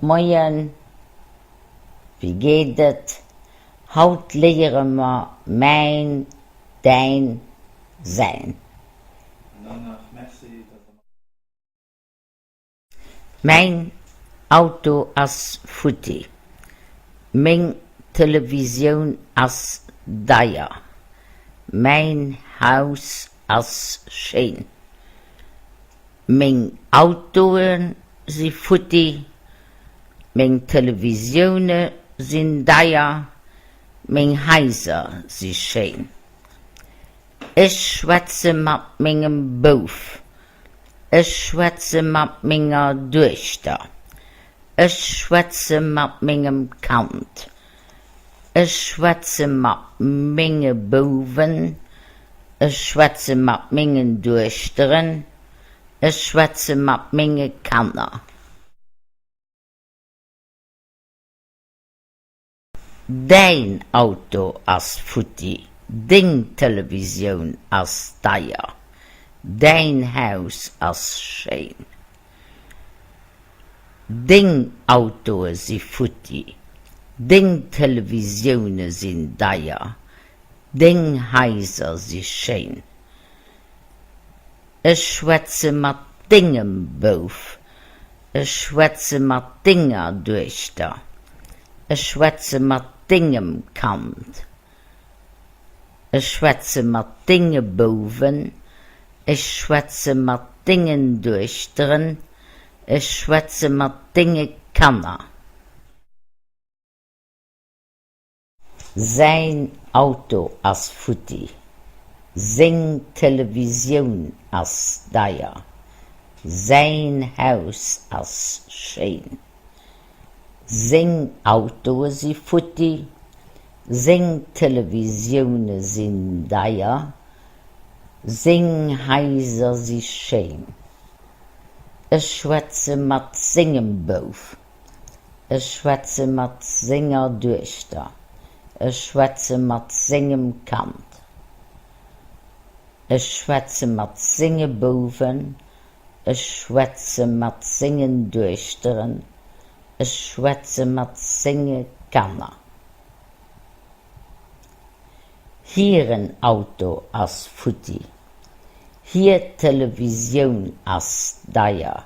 Moin, wie geht es? Haut lehren wir mein, dein, sein. Mein Auto as Futti, mein Television as Daya, mein Haus as Schein. Mein Autoen sie Futti, mein Televisionen sind Daya, mein Häuser sie Schein. Ich schwätze mit meinem Beruf. Ich schwätze mit meiner Töchter. Ich schwätze mit meinem Kind. Ich schwätze mit meinen Buben. Ich schwätze mit meinen Töchtern. Ich schwätze mit meinen Kindern. Dein Auto as Futti, dein Television as Daya, dein Haus as Schein. Dein Auto si Futti, dein Television sin Daya, dein Häuser si Schein. Ich schwätze mit dingem Beruf, ich schwätze mit dinger Töchter, ich schwätze mit dingem Kind. Ich schwätze mit dingen Buben, ich schwätze mit dingen Töchtern, ich schwätze mit dingen Kindern. Sein Auto as Futti, sein Television as Daya, sein Haus as Schein. Sein Auto si Futti, sein Television sin Daya, sein Häuser si Schein. Ich schwätze mit singem Beruf, ich schwätze mit singer Töchter, ich schwätze mit singem Kind. Ich schwätze mit singen Buben, ich schwätze mit singen Töchtern, ich schwätze mit singen Kindern. Hier ein Auto as Futti, hier Television as Daya,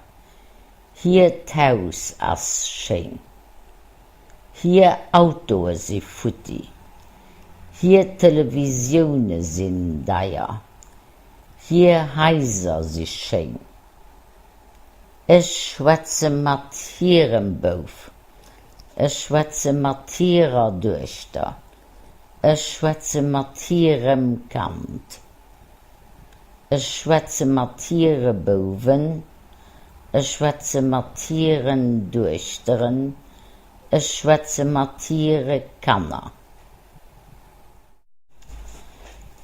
hier Haus as Schein. Hier Auto si Futti, hier Television sin Daya, hier Häuser si Schein. Ich schwätze mit hierem Beruf, ich schwätze mit hierer Töchter, ich schwätze mit hierem Kind. Ich schwätze mit hieren Buben, ich schwätze mit hieren Töchtern, ich schwätze mit hieren Kindern.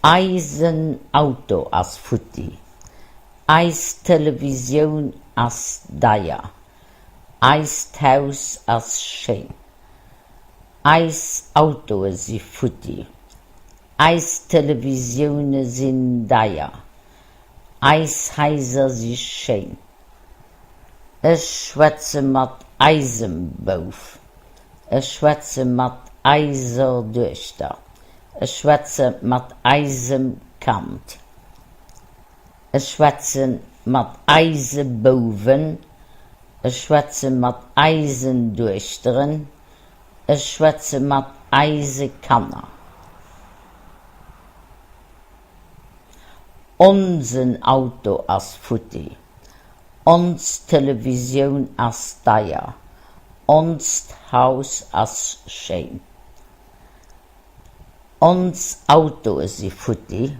Eisen Auto as Futti, Eis Television as Daya, Eis Haus as Schein. Eis Auto si Futti, Eis Television sin Daya, Eis Häuser si Schein. Ich schwätze mit Eisenberuf, ich schwätze mit Eisertöchter, ich schwätze mit Eisenkind. Ich schwätze mit Eisenbuben, ich schwätze mit Eisentöchtern, ich schwätze mit Eisenkindern. Unsen Auto as Futti, uns Television as Daya, uns Haus as Schein. Uns Auto si Futti,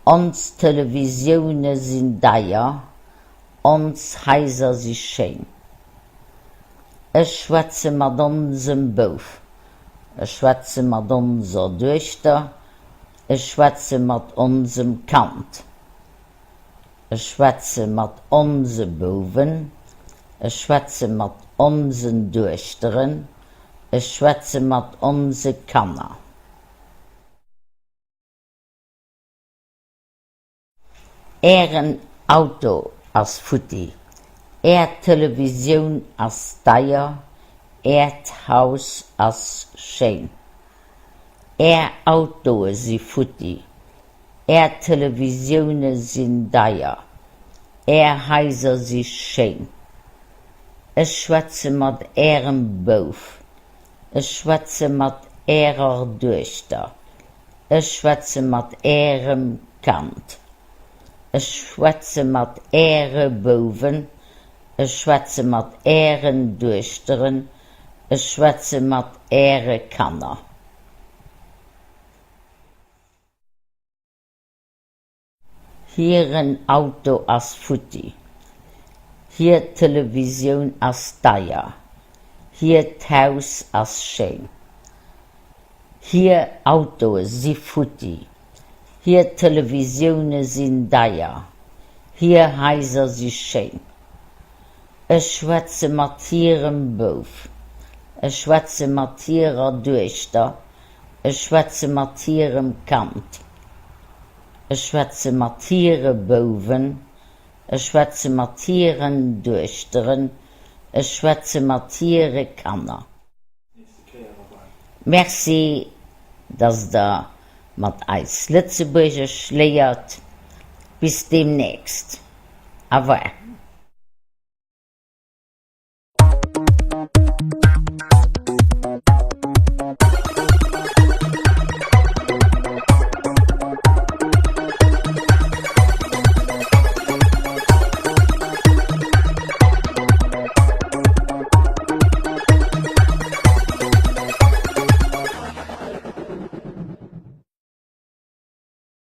uns Television sin Daya, uns Häuser si Schein. Ich schwätze mit unsem Beruf, ich schwätze mit unser Töchter, ich schwätze mit unserem Kind. Ich schwätze mit unseren Buben, ich schwätze mit unseren Töchtern, ich schwätze mit unseren Kindern. Ein Auto as Futti, Television as Daya, Haus as schön. Auto si futti. Televisione sin deier. Heiser si schön. Schwätze mat Bof. Schwätze mat Durchter. Schwätze mat Kant. Schwätze mat Boven. Schwätze mat Durchteren. Schwätze mat Kanner. Hier ein Auto as futti. Hier Television as deier. Hier Haus as schön. Hier Auto si futti. Hier Televisione sin deier. Hier Heiser si schön. Schwätze mat Bof. Schwätze mat Durchter. Schwätze mat Kant. Schwätze mat Boven. Schwätze mat Durchteren. Schwätze mat Kanner. Merci, dass da mat eis Lützeburger schleiert. Bis demnächst. Avec.